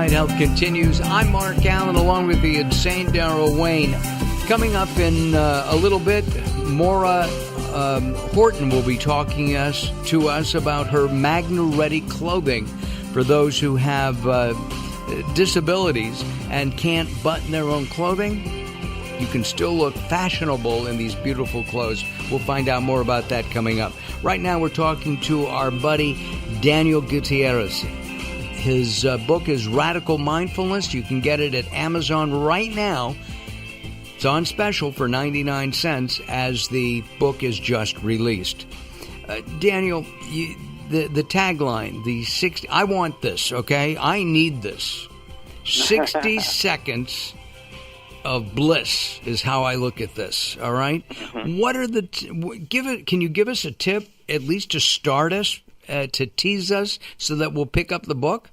Inside Health continues. I'm Mark Alyn, along with the insane Daryl Wayne. Coming up in a little bit, Maura Horton will be talking to us about her Magna-Ready clothing for those who have disabilities and can't button their own clothing. You can still look fashionable in these beautiful clothes. We'll find out more about that coming up. Right now, we're talking to our buddy Daniel Gutierrez. His book is Radical Mindfulness. You can get it at Amazon right now. It's on special for 99 cents as the book is just released. Daniel, the tagline, the 60, I want this, okay? I need this. 60 seconds of bliss is how I look at this, all right? Mm-hmm. What are can you give us a tip, at least to start us, to tease us so that we'll pick up the book?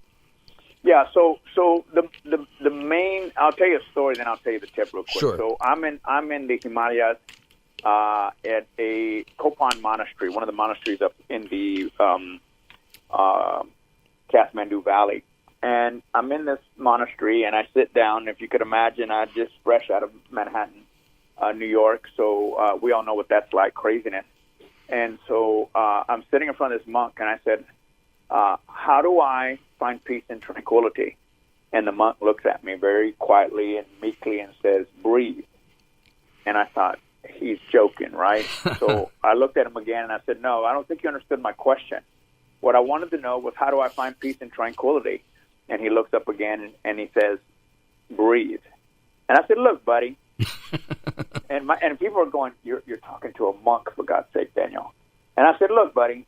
Yeah, so the main, I'll tell you a story, then I'll tell you the tip real quick. Sure. So I'm in the Himalayas at a Kopan monastery, one of the monasteries up in the Kathmandu Valley. And I'm in this monastery, and I sit down. If you could imagine, I'm just fresh out of Manhattan, New York, so we all know what that's like, craziness. And so I'm sitting in front of this monk, and I said, how do I find peace and tranquility? And the monk looks at me very quietly and meekly and says, breathe. And I thought, he's joking, right? So I looked at him again, and I said, no, I don't think you understood my question. What I wanted to know was, how do I find peace and tranquility? And he looks up again, and he says, breathe. And I said, look, buddy. and people are going, you're talking to a monk, for God's sake, Daniel. And I said, look, buddy,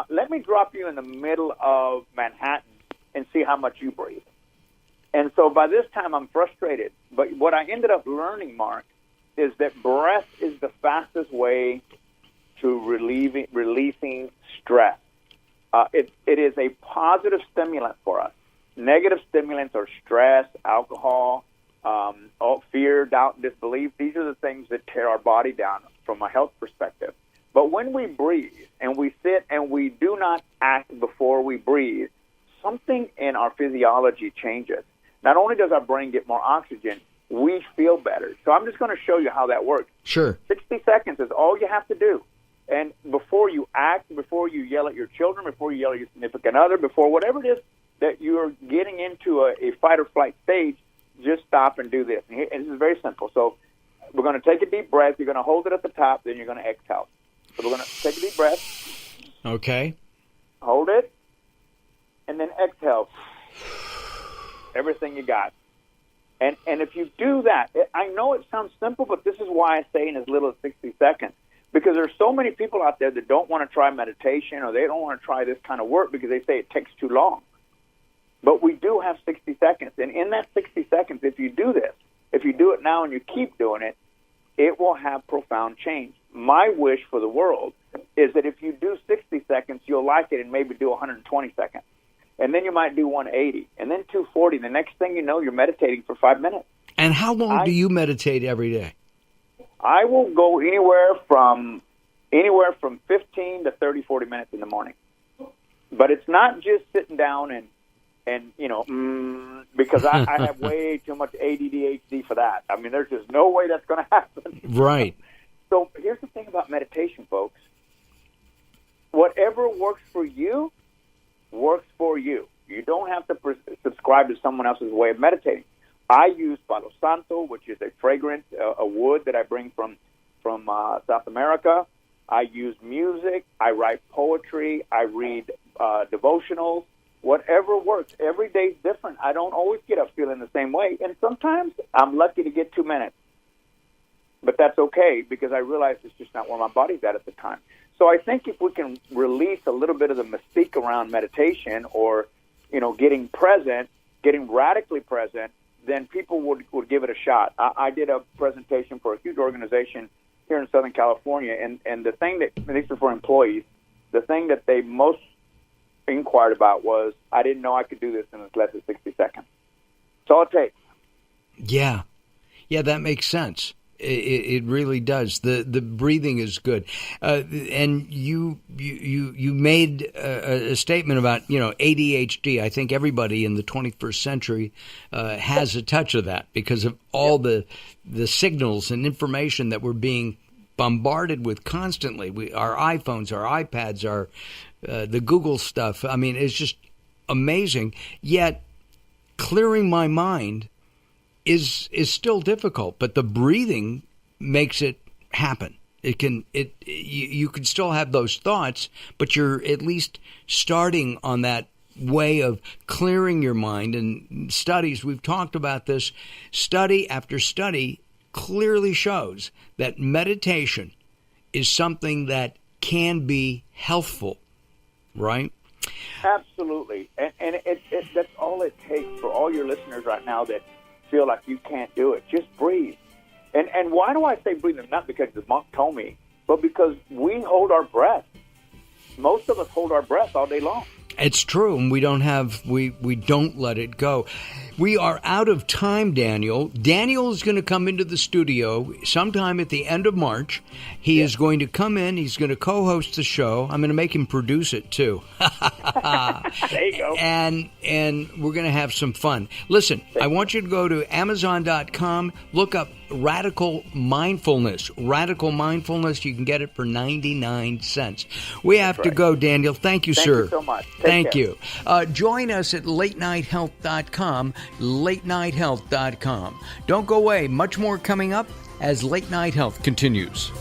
let me drop you in the middle of Manhattan and see how much you breathe. And so by this time, I'm frustrated. But what I ended up learning, Mark, is that breath is the fastest way to releasing stress. It is a positive stimulant for us. Negative stimulants are stress, alcohol, fear, doubt, and disbelief. These are the things that tear our body down from a health perspective. But when we breathe and we sit and we do not act before we breathe, something in our physiology changes. Not only does our brain get more oxygen, we feel better. So I'm just going to show you how that works. Sure. 60 seconds is all you have to do. And before you act, before you yell at your children, before you yell at your significant other, before whatever it is that you're getting into a fight or flight stage, just stop and do this. And this is very simple. So we're going to take a deep breath. You're going to hold it at the top, then you're going to exhale. So we're going to take a deep breath. Okay. Hold it, and then exhale. Everything you got. And if you do that, I know it sounds simple, but this is why I say in as little as 60 seconds. Because there's so many people out there that don't want to try meditation, or they don't want to try this kind of work because they say it takes too long. But we do have 60 seconds. And in that 60 seconds, if you do this, if you do it now and you keep doing it, it will have profound change. My wish for the world is that if you do 60 seconds, you'll like it and maybe do 120 seconds. And then you might do 180, and then 240. The next thing you know, you're meditating for 5 minutes. And how long do you meditate every day? I will go anywhere from 15 to 30, 40 minutes in the morning. But it's not just sitting down and because I have way too much ADD, ADHD for that. I mean, there's just no way that's going to happen. Right. So here's the thing about meditation, folks. Whatever works for you, works for you. You don't have to subscribe to someone else's way of meditating. I use Palo Santo, which is a fragrance, a wood that I bring from South America. I use music. I write poetry. I read devotionals. Whatever works. Every day's different. I don't always get up feeling the same way, and sometimes I'm lucky to get 2 minutes. But that's okay because I realize it's just not where my body's at the time. So I think if we can release a little bit of the mystique around meditation or, getting present, getting radically present, then people would give it a shot. I did a presentation for a huge organization here in Southern California, and the thing that, at least for employees, the thing that they most inquired about was, I didn't know I could do this in as less than 60 seconds. That's all it takes. Yeah, that makes sense. It really does. The breathing is good, and you made a statement about ADHD. I think everybody in the 21st century has a touch of that because of all the signals and information that we're being bombarded with constantly. Our iPhones, our iPads, our the Google stuff. I mean, it's just amazing. Yet clearing my mind is still difficult, but the breathing makes it happen. You can still have those thoughts, but you're at least starting on that way of clearing your mind. And studies, we've talked about this, study after study clearly shows that meditation is something that can be healthful, right? Absolutely. And that's all it takes for all your listeners right now that feel like you can't do it. Just breathe. And why do I say breathe? Not because the monk told me, but because we hold our breath. Most of us hold our breath all day long. It's true, and we don't let it go. We are out of time, Daniel. Daniel is going to come into the studio sometime at the end of March. He is going to come in. He's going to co-host the show. I'm going to make him produce it, too. There you go. And we're going to have some fun. Listen, I want you to go to Amazon.com, look up Radical Mindfulness. Radical Mindfulness, you can get it for 99 cents. We have to go, Daniel. Thank you, sir. Thank you so much. Thank you. Join us at LateNightHealth.com, LateNightHealth.com. Don't go away. Much more coming up as Late Night Health continues.